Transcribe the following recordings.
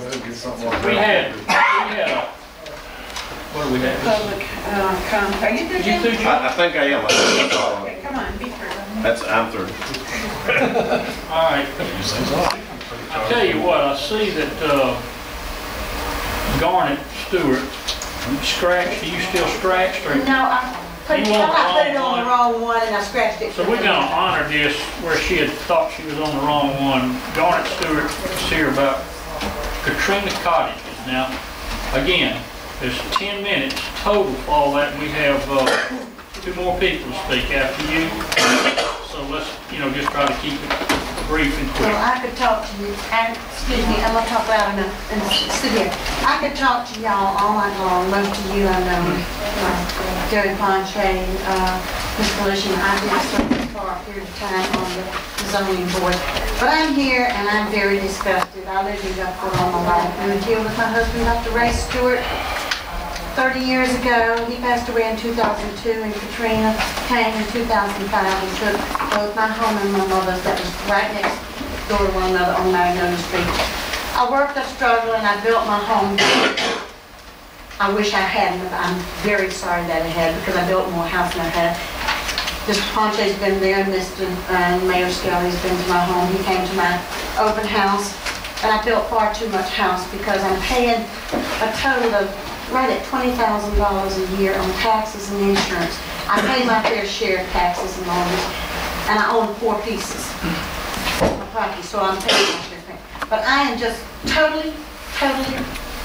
We had a, what do we have? Public comment. Are you through, You Jim? through, Jim? I think I am. Okay, come on, be through. I'm through. All right. I tell you what, I see that Garnet Stewart scratched. Are you still scratched? Or? No, I put it on the wrong one and I scratched it. So we're going to honor this where she had thought she was on the wrong one. Garnet Stewart is here about Katrina Cottages. Now, again, there's 10 minutes total for all that. We have 2 more people to speak after you. So let's, just try to keep it brief and quick. Well, I could talk to you, and, excuse me, I'm going to talk loud enough and sit here. I could talk to y'all all night long, most of you I know, Jerry Ponche, Ms. Felician, I did serve for a period of time on the zoning board. But I'm here and I'm very disgusted. I lived in Gulfport all my life. I moved here with my husband, Dr. Ray Stewart. 30 years ago, he passed away in 2002, and Katrina came in 2005 and took both my home and my mother's that was right next door to one another on Magnolia Street. I worked, I struggled, and I built my home. I wish I hadn't, but I'm very sorry that I had, because I built more house than I had. Mr. Ponche's been there, Mr. Mayor Skelly's been to my home. He came to my open house, and I built far too much house because I'm paying a total of right at $20,000 a year on taxes and insurance. I pay my fair share of taxes and all this, and I own 4 pieces of property, so I'm paying my share. But I am just totally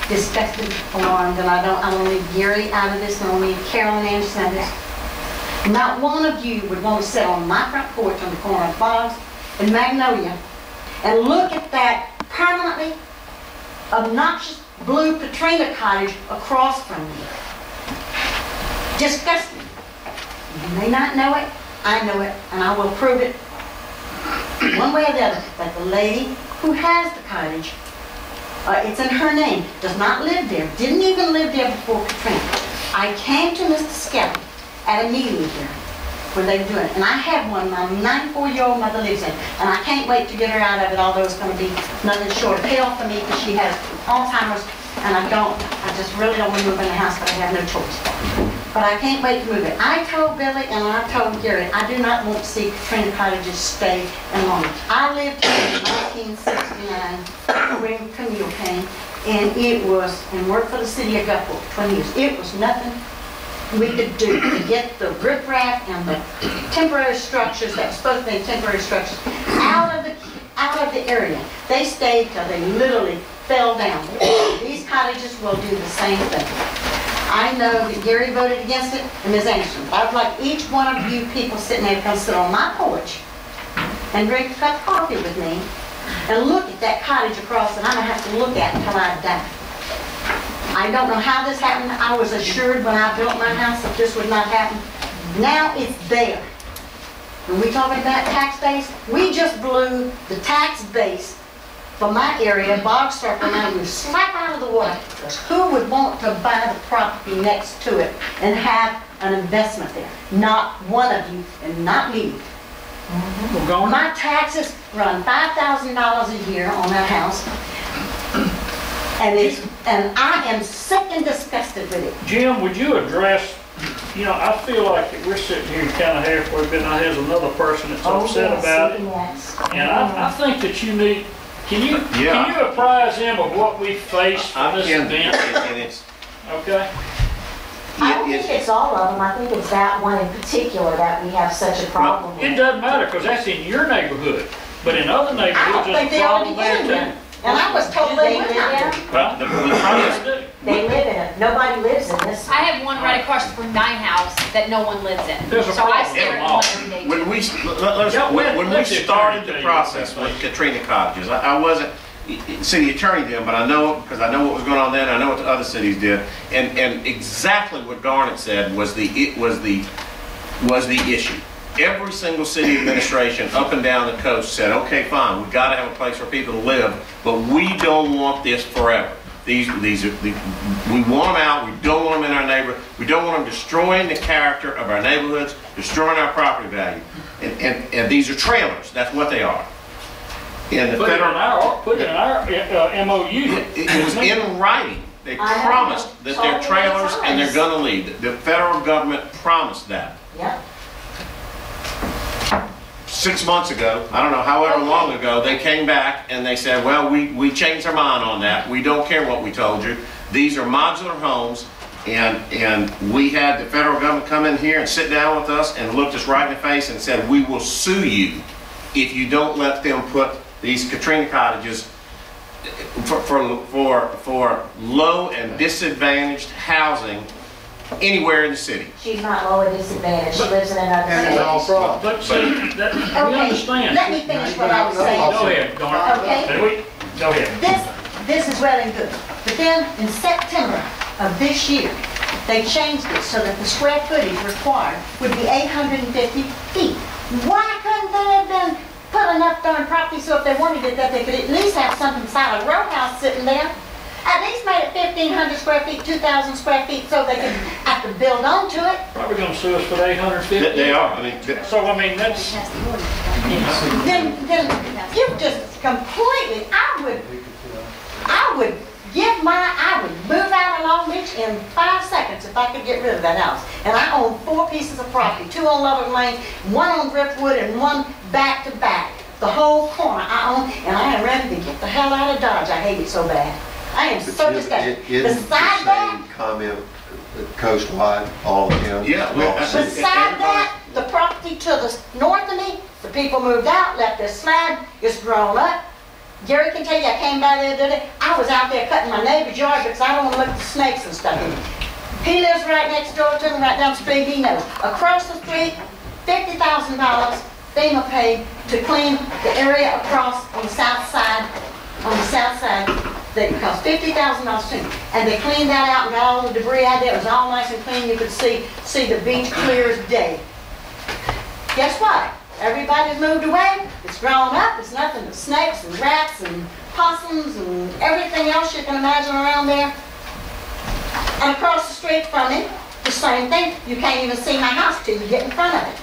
disgusted, alarmed, and I don't leave Gary out of this, and I don't leave Carolyn Anderson out of this. Not one of you would want to sit on my front porch on the corner of Boggs and Magnolia and look at that permanently obnoxious blue Katrina cottage across from me. Disgusting. You may not know it, I know it, and I will prove it one way or the other, that the lady who has the cottage, it's in her name, does not live there, didn't even live there before Katrina. I came to Mr. Skelly at a meeting here when they were doing it, and I have one my 94-year-old mother lives in, and I can't wait to get her out of it, although it's going to be nothing short of hell for me because she has Alzheimer's, and I just really don't want to move in the house, but I have no choice. But I can't wait to move it. I told Billy and I told Gary, I do not want to see Katrina Cottages stay in Longwood. I lived here in 1969 when Camille came, and worked for the city of Gulfport for 20 years. It was nothing we could do to get the riprap and the temporary structures that were supposed to be temporary structures out of the area. They stayed till they literally fell down. These cottages will do the same thing. I know that Gary voted against it, and Ms. Anderson. I'd like each one of you people sitting there to come sit on my porch and drink a cup of coffee with me and look at that cottage across that I'm going to have to look at until I die. I don't know how this happened. I was assured when I built my house that this would not happen. Now it's there. When we talking about tax base, we just blew the tax base for my area, Bog Circle, now you slap out of the water. Who would want to buy the property next to it and have an investment there? Not one of you, and not me. My taxes run $5,000 a year on that house, and I am sick and disgusted with it. Jim, would you address, I feel like that we're sitting here kind of halfway, but now there's another person that's upset about it. And I think that you need, can you apprise them of what we faced for this event? Okay. I don't think it's all of them. I think it's that one in particular that we have such a problem with. It doesn't matter because that's in your neighborhood. But in other neighborhoods, there's a problem there too. And I was told they live there. They live in it. Nobody lives in this. I have one right across from my house that no one lives in. There's a so I problem. stare at one every day. When we started the process with Katrina Cottages, I wasn't city attorney then, but I know, because I know what was going on then, I know what the other cities did, and exactly what Garnet said was the issue. Every single city administration up and down the coast said, okay, fine, we've got to have a place for people to live, but we don't want this forever. We want them out, we don't want them in our neighborhood, we don't want them destroying the character of our neighborhoods, destroying our property value. And these are trailers, that's what they are. And the Put it in federal, our MOU. it was in writing. They I know. promised that So they're many trailers and they're times. gonna leave. The federal government promised that. Yep. 6 months ago, I don't know, however long ago, they came back and they said, well, we changed our mind on that. We don't care what we told you. These are modular homes, and we had the federal government come in here and sit down with us and looked us right in the face and said, we will sue you if you don't let them put these Katrina cottages for low and disadvantaged housing anywhere in the city. She's not low or disadvantaged, she lives in another state. But see, that, we Okay, understand. let me finish what I was saying. Go ahead, Darn. Okay. Go ahead. This is well and good. But then in September of this year, they changed it so that the square footage required would be 850 feet. Why couldn't they have been put enough darn property so if they wanted it that they could at least have something beside a row house sitting there? At least made it 1,500 square feet, 2,000 square feet so they could have to build onto it. Probably gonna sue us for the 850. They are, I mean, So, I mean, that's, Then you just completely, I would move out of Long Beach in 5 seconds if I could get rid of that house. And I own 4 pieces of property, 2 on Loving Lane, 1 on Driftwood, and 1 back to back. The whole corner I own, and I am ready to get the hell out of Dodge. I hate it so bad. I am so disgusted. Isn't Beside the that, same comment coastwide, all of them? Yeah, well, that's- beside that, the property to the north of me, the people moved out, left their slab, it's grown up. Gary can tell you, I came by the other day, I was out there cutting my neighbor's yard because I don't want to look at the snakes and stuff in it. He lives right next door to me, right down the street, he knows. Across the street, $50,000 FEMA paid to clean the area across on the south side, that cost $50,000 too. And they cleaned that out and got all the debris out there, it was all nice and clean, you could see the beach clear as day. Guess what? Everybody's moved away, it's grown up, it's nothing but snakes and rats and possums and everything else you can imagine around there. And across the street from it, the same thing, you can't even see my house till you get in front of it.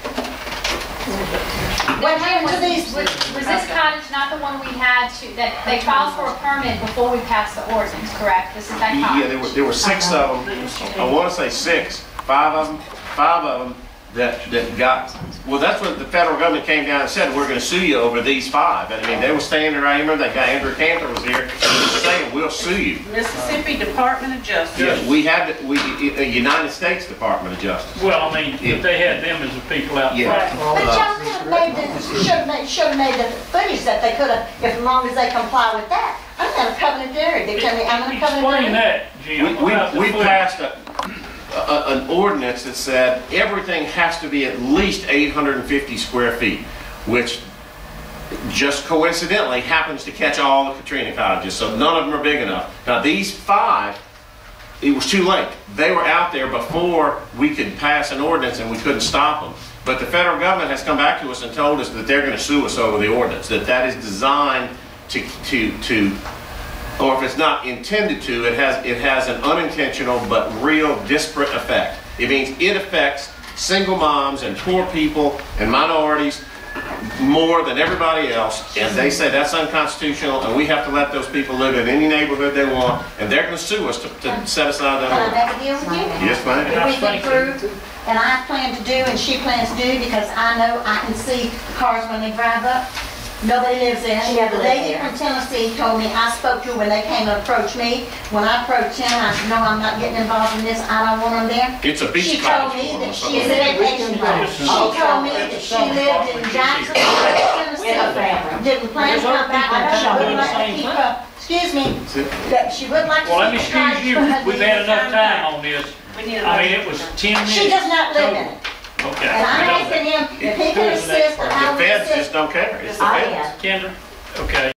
What happened to these? Was this cottage not the one we had to, that they filed for a permit before we passed the ordinance, correct? This is that yeah, cottage? there were 6 of them. I want to say 6, 5 of them that got, well, that's what the federal government came down and said, we're going to sue you over these 5. And I mean, they were standing right here, that guy Andrew Cantor was here, and he was saying, we'll sue you. Mississippi Department of Justice. Yes, we had, United States Department of Justice. well, I mean, if they had them as the people out Yeah. front. But y'all could have made should have made the footage that they could have, as long as they comply with that. I'm not a covenant area. They tell me I'm in a covenant Explain area. that, Jim. about the We footage. passed an ordinance that said everything has to be at least 850 square feet, which just coincidentally happens to catch all the Katrina cottages, so none of them are big enough. Now these 5, it was too late. They were out there before we could pass an ordinance and we couldn't stop them. But the federal government has come back to us and told us that they're going to sue us over the ordinance, that is designed to or if it's not intended to, it has an unintentional but real disparate effect. It means it affects single moms and poor people and minorities more than everybody else, and they say that's unconstitutional, and we have to let those people live in any neighborhood they want, and they're going to sue us to set aside that Can I ordinance. make a deal with you? Yes, ma'am. If we can prove, and I plan to do, and she plans to do, because I know I can see cars when they drive up. Nobody lives there. She never The lived lady there. from Tennessee told me, I spoke to her when they came to approach me. When I approached him, I said, no, I'm not getting involved in this. I don't want them there. It's a beach She told cottage. me that she is a vacation home. She told me that she lived in Jackson, Tennessee. With a family. Didn't plan to come back, but she would like to keep her, excuse me, that she would like to Well, let me keep the cottage excuse you, for her we've had enough time on this. We need a I mean, it was 10 minutes. She does not live in it. Okay. And I'm asking him if he can assist, and I The will feds assist. just don't care. It's the I feds. am. Kendra, okay.